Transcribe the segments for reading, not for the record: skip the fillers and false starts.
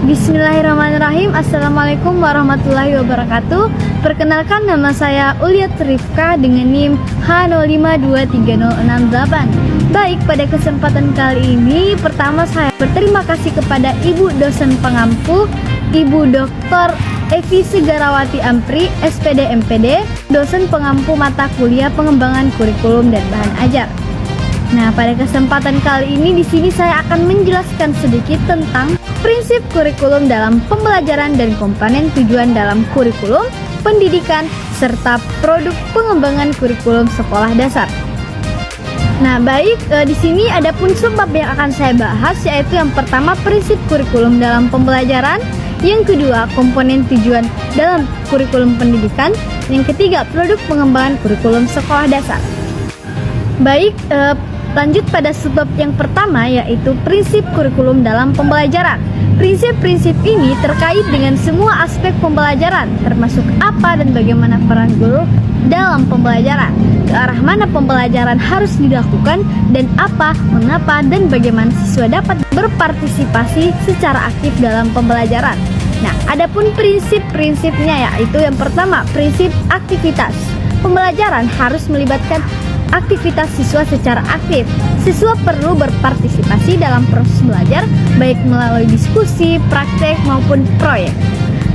Bismillahirrahmanirrahim. Assalamualaikum warahmatullahi wabarakatuh. Perkenalkan, nama saya Uliat Rifka dengan NIM H0523068. Baik, pada kesempatan kali ini pertama saya berterima kasih kepada Ibu dosen pengampu, Ibu Dr. Evi Segarawati Ampri, SPD MPD, dosen pengampu mata kuliah pengembangan kurikulum dan bahan ajar. Nah, pada kesempatan kali ini di sini saya akan menjelaskan sedikit tentang prinsip kurikulum dalam pembelajaran dan komponen tujuan dalam kurikulum, pendidikan, serta produk pengembangan kurikulum sekolah dasar. Nah, baik, di sini ada pun subbab yang akan saya bahas, yaitu yang pertama prinsip kurikulum dalam pembelajaran, yang kedua komponen tujuan dalam kurikulum pendidikan, yang ketiga produk pengembangan kurikulum sekolah dasar. Baik, lanjut pada subbab yang pertama, yaitu prinsip kurikulum dalam pembelajaran. Prinsip-prinsip ini terkait dengan semua aspek pembelajaran, termasuk apa dan bagaimana peran guru dalam pembelajaran, ke arah mana pembelajaran harus dilakukan, dan apa, mengapa, dan bagaimana siswa dapat berpartisipasi secara aktif dalam pembelajaran. Nah, adapun prinsip-prinsipnya, yaitu yang pertama, prinsip aktivitas. Pembelajaran harus melibatkan aktivitas siswa secara aktif. Siswa perlu berpartisipasi dalam proses belajar, baik melalui diskusi, praktek, maupun proyek.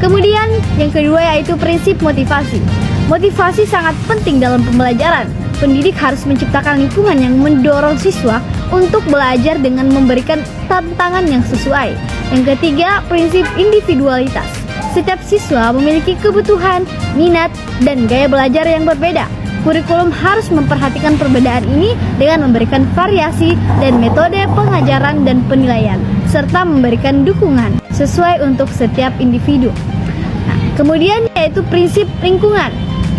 Kemudian yang kedua, yaitu prinsip motivasi. Motivasi sangat penting dalam pembelajaran. Pendidik harus menciptakan lingkungan yang mendorong siswa untuk belajar dengan memberikan tantangan yang sesuai. Yang ketiga, prinsip individualitas. Setiap siswa memiliki kebutuhan, minat, dan gaya belajar yang berbeda. Kurikulum harus memperhatikan perbedaan ini dengan memberikan variasi dan metode pengajaran dan penilaian, serta memberikan dukungan sesuai untuk setiap individu. Nah, kemudian yaitu prinsip lingkungan.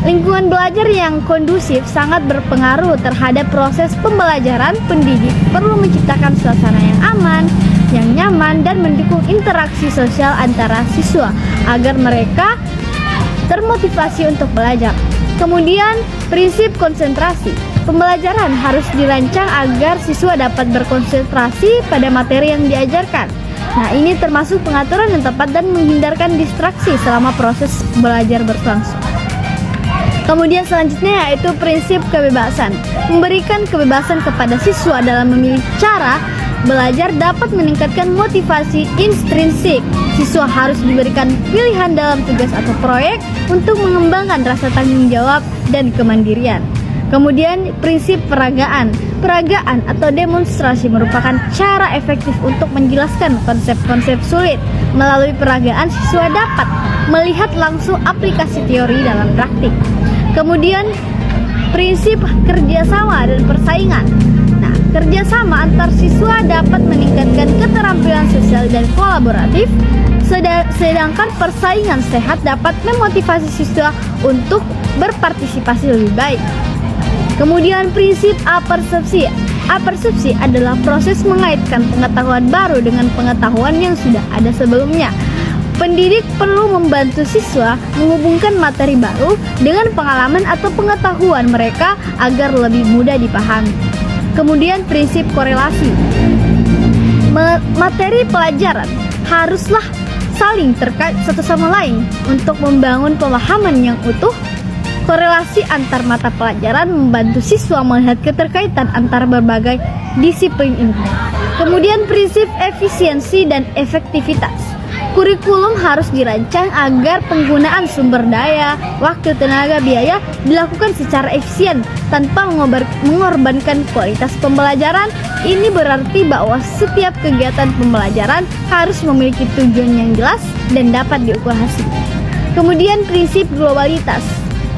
Lingkungan belajar yang kondusif sangat berpengaruh terhadap proses pembelajaran. Pendidik perlu menciptakan suasana yang aman, yang nyaman, dan mendukung interaksi sosial antara siswa agar mereka termotivasi untuk belajar. Kemudian, prinsip konsentrasi. Pembelajaran harus dirancang agar siswa dapat berkonsentrasi pada materi yang diajarkan. Nah, ini termasuk pengaturan yang tepat dan menghindarkan distraksi selama proses belajar berlangsung. Kemudian selanjutnya yaitu prinsip kebebasan. Memberikan kebebasan kepada siswa dalam memilih cara belajar dapat meningkatkan motivasi intrinsik. Siswa harus diberikan pilihan dalam tugas atau proyek untuk mengembangkan rasa tanggung jawab dan kemandirian. Kemudian prinsip peragaan. Peragaan atau demonstrasi merupakan cara efektif untuk menjelaskan konsep-konsep sulit. Melalui peragaan, siswa dapat melihat langsung aplikasi teori dalam praktik. Kemudian prinsip kerjasama dan persaingan. Nah, kerjasama antar siswa dapat meningkatkan keterampilan sosial dan kolaboratif, sedangkan persaingan sehat dapat memotivasi siswa untuk berpartisipasi lebih baik. Kemudian prinsip apersepsi. Apersepsi adalah proses mengaitkan pengetahuan baru dengan pengetahuan yang sudah ada sebelumnya. Pendidik perlu membantu siswa menghubungkan materi baru dengan pengalaman atau pengetahuan mereka agar lebih mudah dipahami. Kemudian prinsip korelasi. Materi pelajaran haruslah saling terkait satu sama lain untuk membangun pemahaman yang utuh. Korelasi antar mata pelajaran membantu siswa melihat keterkaitan antar berbagai disiplin ilmu. Kemudian prinsip efisiensi dan efektivitas. Kurikulum harus dirancang agar penggunaan sumber daya, waktu, tenaga, biaya dilakukan secara efisien tanpa mengorbankan kualitas pembelajaran. Ini berarti bahwa setiap kegiatan pembelajaran harus memiliki tujuan yang jelas dan dapat diukur hasilnya. Kemudian prinsip globalitas.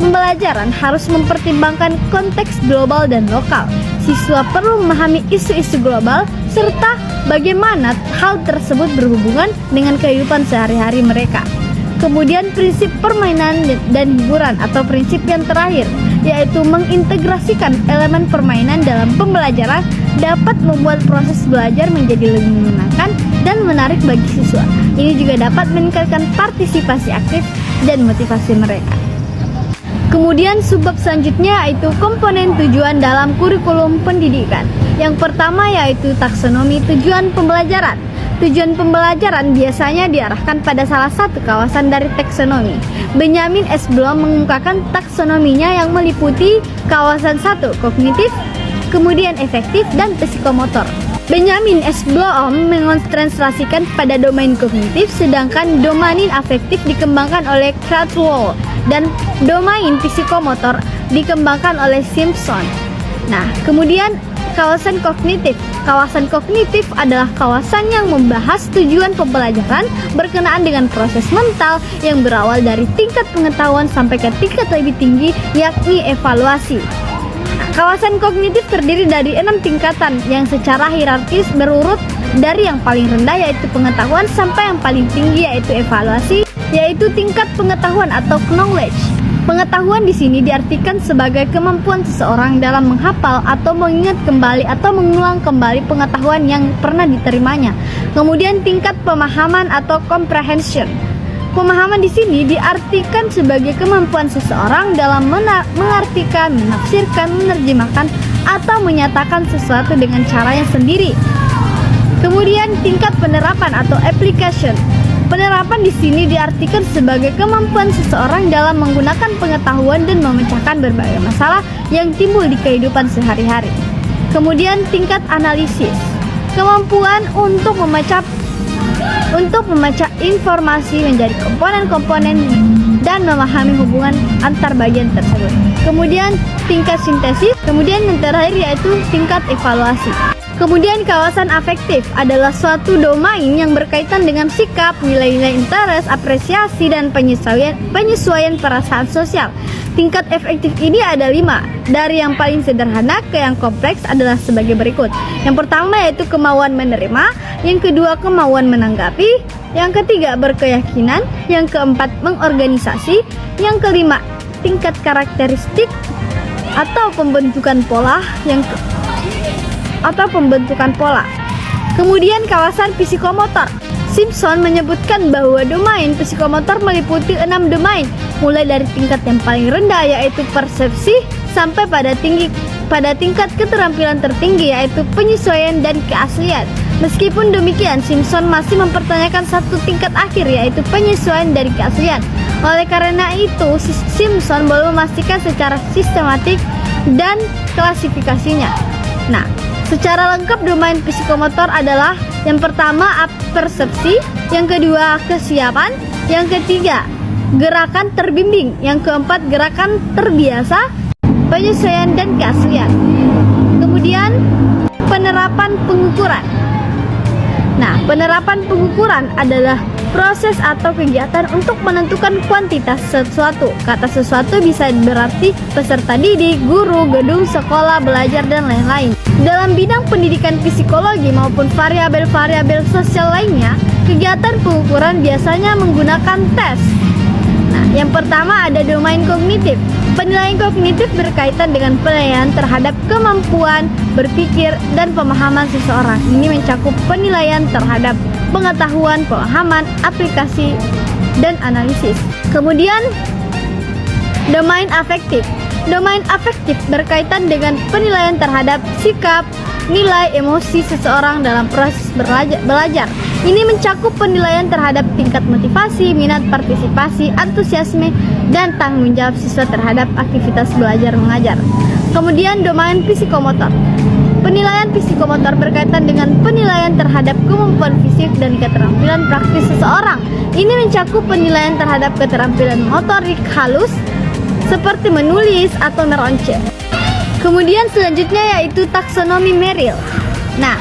Pembelajaran harus mempertimbangkan konteks global dan lokal. Siswa perlu memahami isu-isu global serta bagaimana hal tersebut berhubungan dengan kehidupan sehari-hari mereka. Kemudian prinsip permainan dan hiburan atau prinsip yang terakhir, yaitu mengintegrasikan elemen permainan dalam pembelajaran dapat membuat proses belajar menjadi lebih menyenangkan dan menarik bagi siswa. Ini juga dapat meningkatkan partisipasi aktif dan motivasi mereka. Kemudian subbab selanjutnya yaitu komponen tujuan dalam kurikulum pendidikan. Yang pertama yaitu taksonomi tujuan pembelajaran. Tujuan pembelajaran biasanya diarahkan pada salah satu kawasan dari taksonomi. Benjamin S. Bloom mengungkapkan taksonominya yang meliputi kawasan 1 kognitif, kemudian efektif, dan psikomotor. Benjamin S. Bloom mengonsentrasikan pada domain kognitif, sedangkan domain afektif dikembangkan oleh Krathwohl dan domain psikomotor dikembangkan oleh Simpson. Nah, kemudian kawasan kognitif. Kawasan kognitif adalah kawasan yang membahas tujuan pembelajaran berkenaan dengan proses mental yang berawal dari tingkat pengetahuan sampai ke tingkat lebih tinggi, yakni evaluasi. Kawasan kognitif terdiri dari 6 tingkatan yang secara hierarkis berurut dari yang paling rendah yaitu pengetahuan sampai yang paling tinggi yaitu evaluasi, yaitu tingkat pengetahuan atau knowledge. Pengetahuan di sini diartikan sebagai kemampuan seseorang dalam menghafal atau mengingat kembali atau mengulang kembali pengetahuan yang pernah diterimanya. Kemudian tingkat pemahaman atau comprehension. Pemahaman di sini diartikan sebagai kemampuan seseorang dalam mengartikan, menafsirkan, menerjemahkan, atau menyatakan sesuatu dengan caranya sendiri. Kemudian tingkat penerapan atau application. Penerapan di sini diartikan sebagai kemampuan seseorang dalam menggunakan pengetahuan dan memecahkan berbagai masalah yang timbul di kehidupan sehari-hari. Kemudian tingkat analisis. Kemampuan untuk memecah informasi menjadi komponen-komponen dan memahami hubungan antar bagian tersebut. Kemudian tingkat sintesis, kemudian yang terakhir yaitu tingkat evaluasi. Kemudian kawasan afektif adalah suatu domain yang berkaitan dengan sikap, nilai-nilai interest, apresiasi, dan penyesuaian perasaan sosial. Tingkat efektif ini ada 5, dari yang paling sederhana ke yang kompleks adalah sebagai berikut. Yang pertama yaitu kemauan menerima, yang kedua kemauan menanggapi, yang ketiga berkeyakinan, yang keempat mengorganisasi, yang kelima tingkat karakteristik atau pembentukan pola, Kemudian kawasan psikomotor. Simpson menyebutkan bahwa domain psikomotor meliputi 6 domain, mulai dari tingkat yang paling rendah yaitu persepsi sampai pada tingkat keterampilan tertinggi yaitu penyesuaian dan keaslian. Meskipun demikian, Simpson masih mempertanyakan satu tingkat akhir yaitu penyesuaian dari keaslian. Oleh karena itu, Simpson belum memastikan secara sistematik dan klasifikasinya. Nah, secara lengkap domain psikomotor adalah yang pertama persepsi, yang kedua kesiapan, yang ketiga gerakan terbimbing, yang keempat gerakan terbiasa, penyesuaian dan keaslian. Kemudian penerapan pengukuran. Nah, penerapan pengukuran adalah proses atau kegiatan untuk menentukan kuantitas sesuatu. Kata sesuatu bisa berarti peserta didik, guru, gedung, sekolah, belajar, dan lain-lain. Dalam bidang pendidikan psikologi maupun variabel-variabel sosial lainnya, kegiatan pengukuran biasanya menggunakan tes. Nah, yang pertama ada domain kognitif. Penilaian kognitif berkaitan dengan penilaian terhadap kemampuan berpikir dan pemahaman seseorang. Ini mencakup penilaian terhadap pengetahuan, pemahaman, aplikasi, dan analisis. Kemudian, domain afektif. Domain afektif berkaitan dengan penilaian terhadap sikap, nilai, emosi seseorang dalam proses belajar. Ini mencakup penilaian terhadap tingkat motivasi, minat, partisipasi, antusiasme, dan tanggung jawab siswa terhadap aktivitas belajar mengajar. Kemudian domain psikomotor. Penilaian psikomotor berkaitan dengan penilaian terhadap kemampuan fisik dan keterampilan praktis seseorang. Ini mencakup penilaian terhadap keterampilan motorik halus seperti menulis atau meronce. Kemudian selanjutnya yaitu taksonomi Merrill. Nah,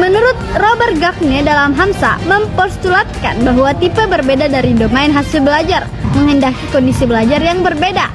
menurut Robert Gagne dalam Hamsa mempostulatkan bahwa tipe berbeda dari domain hasil belajar menghendaki kondisi belajar yang berbeda.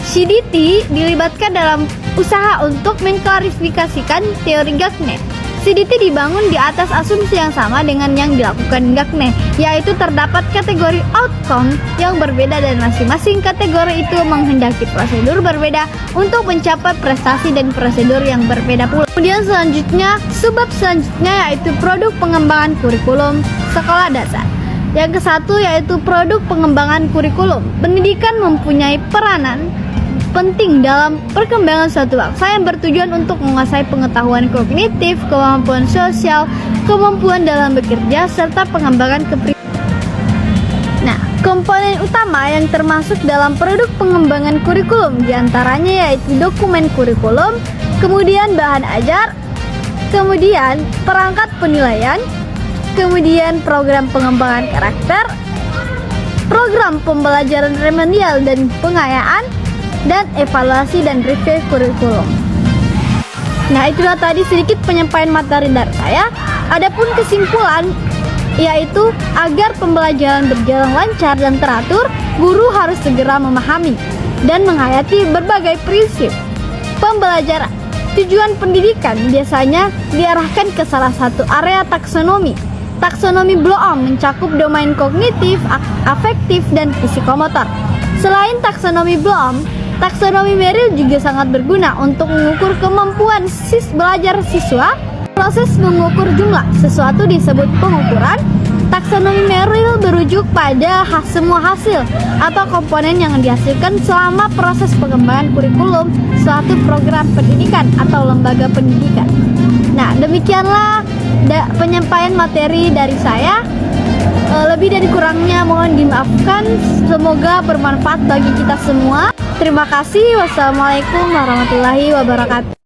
CDT dilibatkan dalam usaha untuk mengklarifikasikan teori Gagne. CDT dibangun di atas asumsi yang sama dengan yang dilakukan Gagne, yaitu terdapat kategori outcome yang berbeda dan masing-masing kategori itu menghendaki prosedur berbeda untuk mencapai prestasi dan prosedur yang berbeda pula. Kemudian selanjutnya, subbab selanjutnya yaitu produk pengembangan kurikulum sekolah dasar. Yang ke-1 yaitu produk pengembangan kurikulum. Pendidikan mempunyai peranan penting dalam perkembangan suatu bangsa yang bertujuan untuk menguasai pengetahuan kognitif, kemampuan sosial, kemampuan dalam bekerja, serta pengembangan kepribadian. Nah, komponen utama yang termasuk dalam produk pengembangan kurikulum diantaranya yaitu dokumen kurikulum, kemudian bahan ajar, kemudian perangkat penilaian, kemudian program pengembangan karakter, program pembelajaran remedial dan pengayaan, dan evaluasi dan review kurikulum. Nah, itulah tadi sedikit penyampaian materi dari saya. Adapun kesimpulan yaitu agar pembelajaran berjalan lancar dan teratur, guru harus segera memahami dan menghayati berbagai prinsip pembelajaran. Tujuan pendidikan biasanya diarahkan ke salah satu area taksonomi. Taksonomi Bloom mencakup domain kognitif, afektif, dan psikomotor. Selain taksonomi Bloom, taksonomi Merrill juga sangat berguna untuk mengukur kemampuan belajar siswa. Proses mengukur jumlah sesuatu disebut pengukuran. Taksonomi Merrill berujuk pada semua hasil atau komponen yang dihasilkan selama proses pengembangan kurikulum suatu program pendidikan atau lembaga pendidikan. Nah, demikianlah penyampaian materi dari saya. Lebih dan kurangnya mohon dimaafkan. Semoga bermanfaat bagi kita semua. Terima kasih. Wassalamualaikum warahmatullahi wabarakatuh.